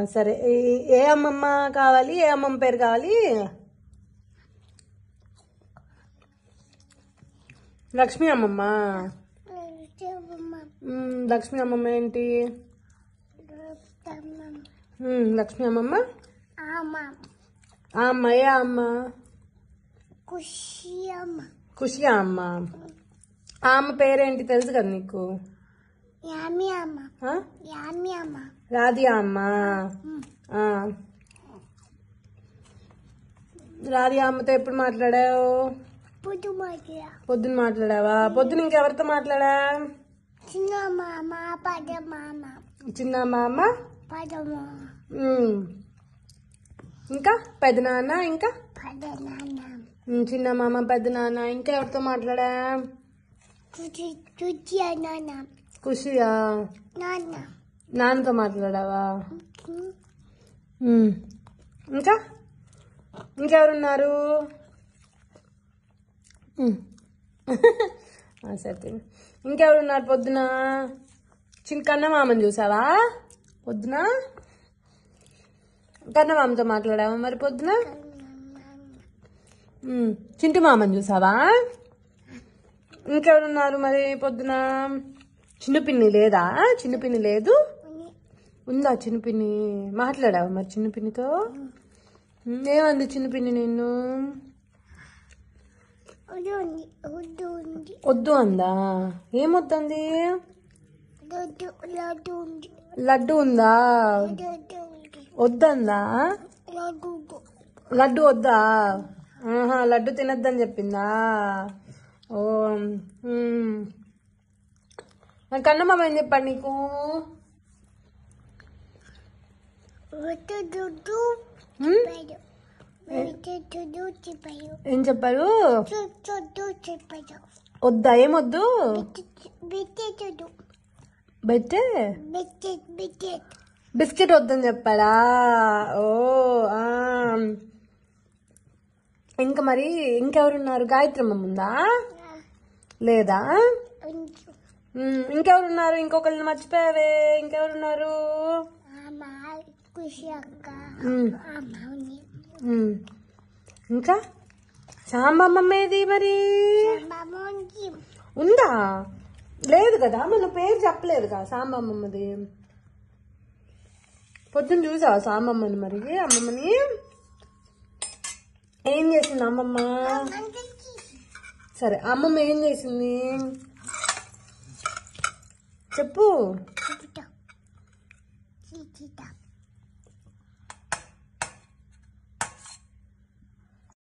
సరే ఏ అమ్మమ్మ కావాలి ఏ అమ్మమ్మ పేరు కావాలి లక్ష్మి అమ్మమ్మ లక్ష్మి అమ్మమ్మ ఏంటి లక్ష్మి అమ్మమ్మ అమ్మ ఏ అమ్మ ఖుషి అమ్మ ఆ అమ్మ పేరేంటి తెలుసు కదా నీకు రాధియా అమ్మ రాధియా అమ్మతో ఎప్పుడు మాట్లాడావు పొద్దున మాట్లాడావా పొద్దున ఇంకెవరితో మాట్లాడా చిన్న మామ ఇంకా పెద్ద నాన్న ఇంకా చిన్న మామ పెద్ద నాన్న ఇంకా ఎవరితో మాట్లాడా ఖుషియా నాన్నతో మాట్లాడావా ఇంకా ఇంకెవరున్నారు సరే ఇంకెవరున్నారు పొద్దున కన్నమామని చూసావా పొద్దున కన్నమామతో మాట్లాడావా మరి పొద్దున చింటి మామని చూసావా ఇంకెవరున్నారు మరి పొద్దున చిన్నపిన్ని లేదా చిన్నపిన్ని లేదు ఉందా చిన్నపిన్ని మాట్లాడావా మరి చిన్నపిన్నితో ఏమంది చిన్నపిన్ని నిన్ను వద్దు అందా ఏమొద్దంది లడ్డు ఉందా వద్దందా లడ్డు వద్దా లడ్డు తినద్దని చెప్పిందా ఓ కన్నమ్మ ఏం చెప్పాడు నీకు ఏం చెప్పారు వద్దా ఏమొద్దు బిస్కెట్ వద్దని చెప్పాడా ఓ ఇంకా మరి ఇంకెవరున్నారు గాయత్రమ్మ ఉందా లేదా ఇంకెవరున్నారు ఇంకొకరిని మర్చిపోయావే ఇంకెవరున్నారు ఇంకా సాంబమ్మ ఏది మరి ఉందా లేదు కదా మన పేరు చెప్పలేదు కదా సాంబమ్మది పొద్దున్న చూసావా సాంబమ్మని మరి అమ్మమ్మని ఏం చేసింది అమ్మమ్మ సరే అమ్మమ్మ ఏం చేసింది చెప్పు